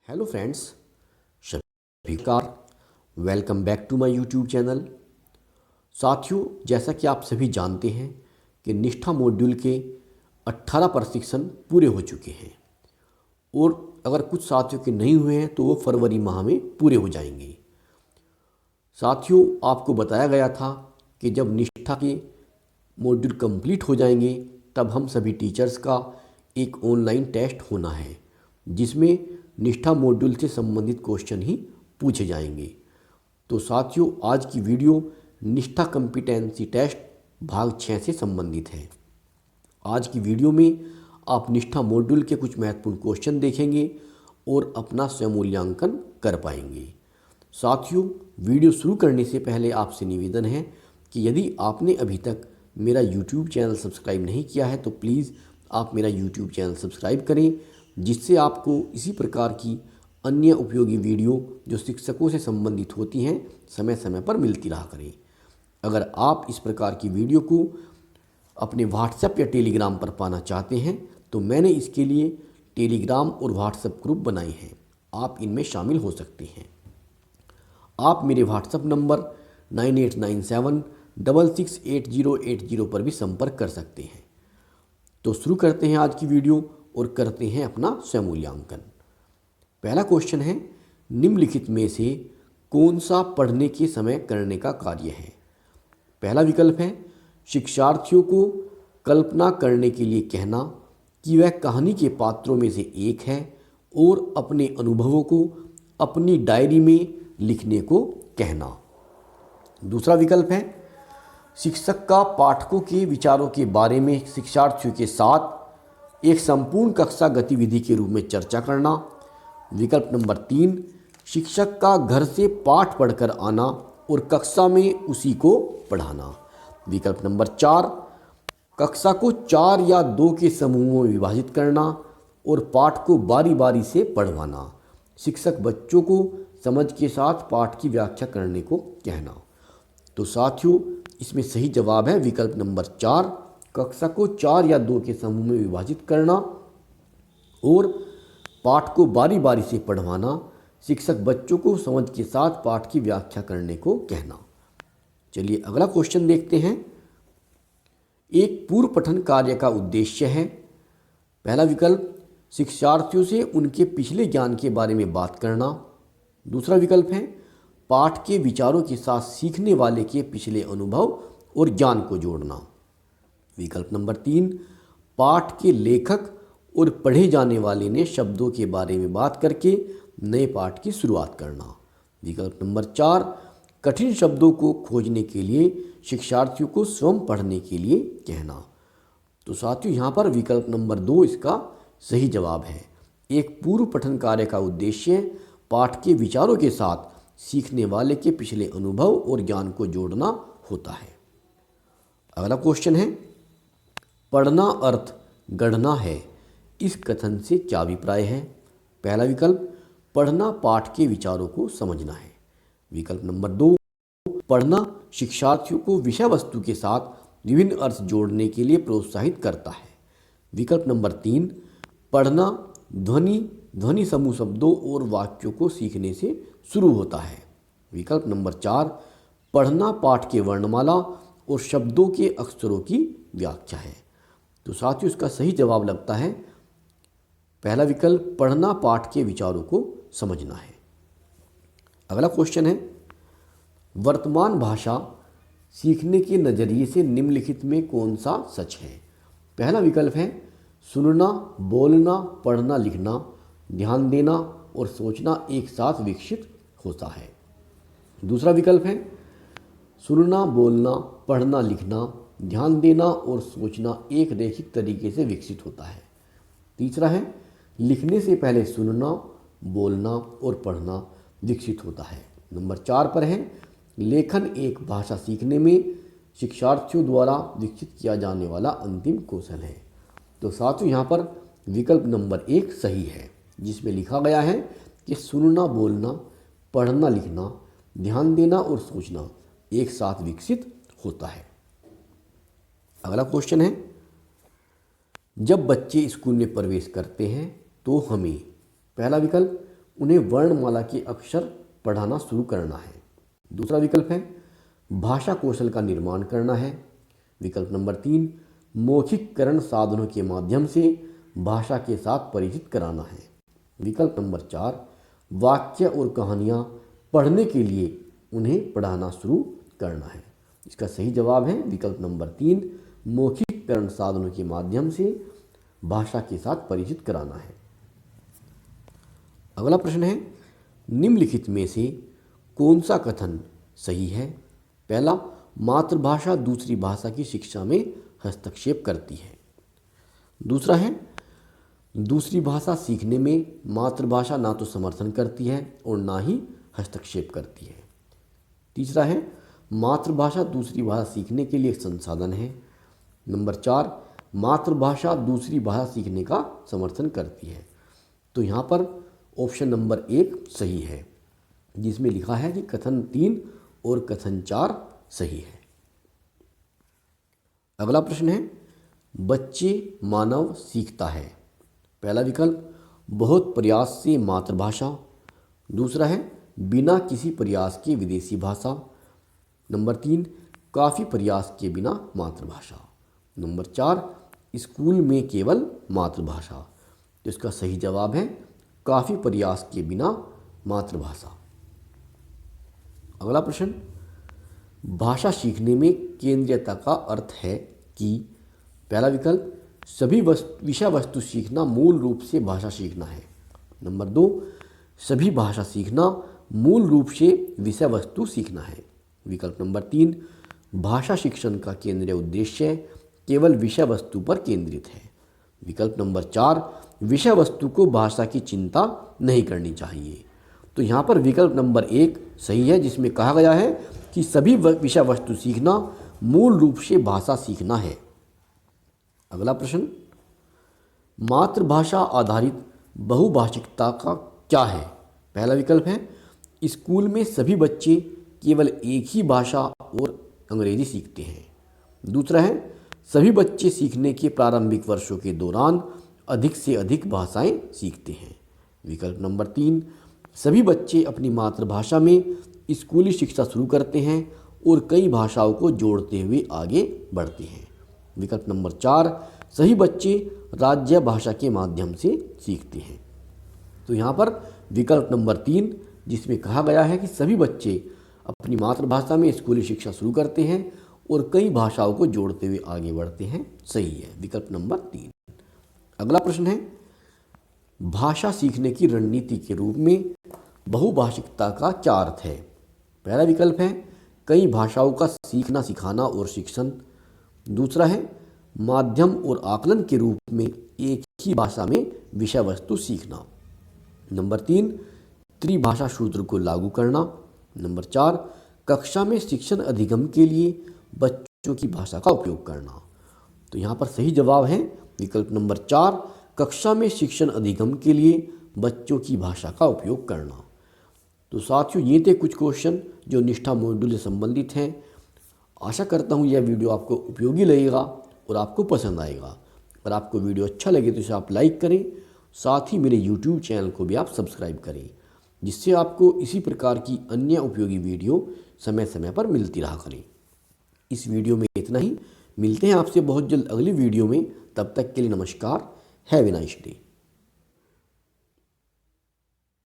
Hello friends, शफीकार welcome back to my YouTube channel. साथियों, जैसा कि आप सभी जानते हैं कि निष्ठा मॉड्यूल के 18 प्रशिक्षण पूरे हो चुके हैं और अगर कुछ साथियों के नहीं हुए हैं तो वो फरवरी माह में पूरे हो जाएंगे। साथियों, आपको बताया गया था कि जब निष्ठा के मॉड्यूल कंप्लीट हो जाएंगे तब हम सभी टीचर्स का एक ऑनलाइन टेस्ट होना है जिसमें निष्ठा मॉड्यूल से संबंधित क्वेश्चन ही पूछे जाएंगे। तो साथियों, आज की वीडियो निष्ठा कॉम्पिटेंसी टेस्ट भाग 6 से संबंधित है। आज की वीडियो में आप निष्ठा मॉड्यूल के कुछ महत्वपूर्ण क्वेश्चन देखेंगे और अपना स्वमूल्यांकन कर पाएंगे। साथियों, वीडियो शुरू करने से पहले आपसे निवेदन है कि यदि आपने अभी तक मेरा यूट्यूब चैनल सब्सक्राइब नहीं किया है तो प्लीज़ आप मेरा यूट्यूब चैनल सब्सक्राइब करें, जिससे आपको इसी प्रकार की अन्य उपयोगी वीडियो जो शिक्षकों से संबंधित होती हैं समय समय पर मिलती रहा करें। अगर आप इस प्रकार की वीडियो को अपने व्हाट्सएप या टेलीग्राम पर पाना चाहते हैं तो मैंने इसके लिए टेलीग्राम और व्हाट्सएप ग्रुप बनाए हैं, आप इनमें शामिल हो सकते हैं। आप मेरे व्हाट्सएप नंबर 9897668080 पर भी संपर्क कर सकते हैं। तो शुरू करते हैं आज की वीडियो और करते हैं अपना स्वमूल्यांकन। पहला क्वेश्चन है, निम्नलिखित में से कौन सा पढ़ने के समय करने का कार्य है? पहला विकल्प है शिक्षार्थियों को कल्पना करने के लिए कहना कि वह कहानी के पात्रों में से एक है और अपने अनुभवों को अपनी डायरी में लिखने को कहना। दूसरा विकल्प है शिक्षक का पाठकों के विचारों के बारे में शिक्षार्थियों के साथ एक संपूर्ण कक्षा गतिविधि के रूप में चर्चा करना। विकल्प नंबर 3, शिक्षक का घर से पाठ पढ़कर आना और कक्षा में उसी को पढ़ाना। विकल्प नंबर 4, कक्षा को 4 या 2 के समूहों में विभाजित करना और पाठ को बारी बारी से पढ़वाना। शिक्षक बच्चों को समझ के साथ पाठ की व्याख्या करने को कहना। तो साथियों, इसमें सही जवाब है विकल्प नंबर 4, कक्षा को 4 या 2 के समूह में विभाजित करना और पाठ को बारी बारी से पढ़वाना। शिक्षक बच्चों को समझ के साथ पाठ की व्याख्या करने को कहना। चलिए अगला क्वेश्चन देखते हैं। एक पूर्व पठन कार्य का उद्देश्य है। पहला विकल्प शिक्षार्थियों से उनके पिछले ज्ञान के बारे में बात करना। दूसरा विकल्प है पाठ के विचारों के साथ सीखने वाले के पिछले अनुभव और ज्ञान को जोड़ना। विकल्प नंबर 3, पाठ के लेखक और पढ़े जाने वाले ने शब्दों के बारे में बात करके नए पाठ की शुरुआत करना। विकल्प नंबर 4, कठिन शब्दों को खोजने के लिए शिक्षार्थियों को स्वयं पढ़ने के लिए कहना। तो साथियों, यहाँ पर विकल्प नंबर 2 इसका सही जवाब है। एक पूर्व पठन कार्य का उद्देश्य पाठ के विचारों के साथ सीखने वाले के पिछले अनुभव और ज्ञान को जोड़ना होता है। अगला क्वेश्चन है, पढ़ना अर्थ गढ़ना है, इस कथन से क्या अभिप्राय है? पहला विकल्प पढ़ना पाठ के विचारों को समझना है। विकल्प नंबर 2, पढ़ना शिक्षार्थियों को विषय वस्तु के साथ विभिन्न अर्थ जोड़ने के लिए प्रोत्साहित करता है। विकल्प नंबर 3, पढ़ना ध्वनि समूह शब्दों और वाक्यों को सीखने से शुरू होता है। विकल्प नंबर 4, पढ़ना पाठ के वर्णमाला और शब्दों के अक्षरों की व्याख्या है। तो साथियों, इसका सही जवाब लगता है पहला विकल्प, पढ़ना पाठ के विचारों को समझना है। अगला क्वेश्चन है, वर्तमान भाषा सीखने के नज़रिए से निम्नलिखित में कौन सा सच है? पहला विकल्प है सुनना, बोलना, पढ़ना, लिखना, ध्यान देना और सोचना एक साथ विकसित होता है। दूसरा विकल्प है सुनना, बोलना, पढ़ना, लिखना, ध्यान देना और सोचना एक रैखिक तरीके से विकसित होता है। तीसरा है लिखने से पहले सुनना, बोलना और पढ़ना विकसित होता है। नंबर 4 पर है लेखन एक भाषा सीखने में शिक्षार्थियों द्वारा विकसित किया जाने वाला अंतिम कौशल है। तो साथियों, यहाँ पर विकल्प नंबर 1 सही है, जिसमें लिखा गया है कि सुनना, बोलना, पढ़ना, लिखना, ध्यान देना और सोचना एक साथ विकसित होता है। अगला क्वेश्चन है, जब बच्चे स्कूल में प्रवेश करते हैं तो हमें पहला विकल्प उन्हें वर्णमाला के अक्षर पढ़ाना शुरू करना है। दूसरा विकल्प है भाषा कौशल का निर्माण करना है। विकल्प नंबर 3 मौखिककरण साधनों के माध्यम से भाषा के साथ परिचित कराना है। विकल्प नंबर 4 वाक्य और कहानियाँ पढ़ने के लिए उन्हें पढ़ाना शुरू करना है। इसका सही जवाब है विकल्प नंबर 3 मौखिककरण साधनों के माध्यम से भाषा के साथ परिचित कराना है। अगला प्रश्न है निम्नलिखित में से कौन सा कथन सही है? पहला, मातृभाषा दूसरी भाषा की शिक्षा में हस्तक्षेप करती है। दूसरा है दूसरी भाषा सीखने में मातृभाषा ना तो समर्थन करती है और ना ही हस्तक्षेप करती है। तीसरा है मातृभाषा दूसरी भाषा सीखने के लिए एक संसाधन है। नंबर 4 मातृभाषा दूसरी भाषा सीखने का समर्थन करती है। तो यहाँ पर ऑप्शन नंबर 1 सही है, जिसमें लिखा है कि कथन 3 और कथन 4 सही है। अगला प्रश्न है बच्चे मानव सीखता है। पहला विकल्प बहुत प्रयास से मातृभाषा। दूसरा है बिना किसी प्रयास के विदेशी भाषा। नंबर 3 काफ़ी प्रयास के बिना मातृभाषा। नंबर 4 स्कूल में केवल मातृभाषा। तो इसका सही जवाब है काफ़ी प्रयास के बिना मातृभाषा। अगला प्रश्न भाषा सीखने में केंद्रीयता का अर्थ है कि पहला विकल्प सभी विषय वस्तु सीखना मूल रूप से भाषा सीखना है। नंबर 2 सभी भाषा सीखना मूल रूप से विषय वस्तु सीखना है। विकल्प नंबर 3 भाषा शिक्षण का केंद्रीय उद्देश्य केवल विषय वस्तु पर केंद्रित है। विकल्प नंबर 4 विषय वस्तु को भाषा की चिंता नहीं करनी चाहिए। तो यहाँ पर विकल्प नंबर 1 सही है, जिसमें कहा गया है कि सभी विषय वस्तु सीखना मूल रूप से भाषा सीखना है। अगला प्रश्न मातृभाषा आधारित बहुभाषिकता का क्या है? पहला विकल्प है स्कूल में सभी बच्चे केवल एक ही भाषा और अंग्रेजी सीखते हैं। दूसरा है सभी बच्चे सीखने के प्रारंभिक वर्षों के दौरान अधिक से अधिक भाषाएं सीखते हैं। विकल्प नंबर 3 सभी बच्चे अपनी मातृभाषा में स्कूली शिक्षा शुरू करते हैं और कई भाषाओं को जोड़ते हुए आगे बढ़ते हैं। विकल्प नंबर 4 सभी बच्चे राज्य भाषा के माध्यम से सीखते हैं। तो यहाँ पर विकल्प नंबर 3 जिसमें कहा गया है कि सभी बच्चे अपनी मातृभाषा में स्कूली शिक्षा शुरू करते हैं और कई भाषाओं को जोड़ते हुए आगे बढ़ते हैं, सही है विकल्प नंबर 3। अगला प्रश्न है भाषा सीखने की रणनीति के रूप में बहुभाषिकता का क्या अर्थ है? पहला विकल्प है कई भाषाओं का सीखना सिखाना और शिक्षण। दूसरा है माध्यम और आकलन के रूप में एक ही भाषा में विषय वस्तु सीखना। नंबर 3 त्रिभाषा सूत्र को लागू करना। नंबर 4 कक्षा में शिक्षण अधिगम के लिए बच्चों की भाषा का उपयोग करना। तो यहाँ पर सही जवाब है विकल्प नंबर 4 कक्षा में शिक्षण अधिगम के लिए बच्चों की भाषा का उपयोग करना। तो साथियों ये थे कुछ क्वेश्चन जो निष्ठा मॉड्यूल से संबंधित हैं। आशा करता हूँ यह वीडियो आपको उपयोगी लगेगा और आपको पसंद आएगा। अगर आपको वीडियो अच्छा लगे तो इसे आप लाइक करें, साथ ही मेरे YouTube चैनल को भी आप सब्सक्राइब करें, जिससे आपको इसी प्रकार की अन्य उपयोगी वीडियो समय समय पर मिलती रहा करें। इस वीडियो में इतना ही, मिलते हैं आपसे बहुत जल्द अगली वीडियो में। तब तक के लिए नमस्कार, हैव ए नाइस डे।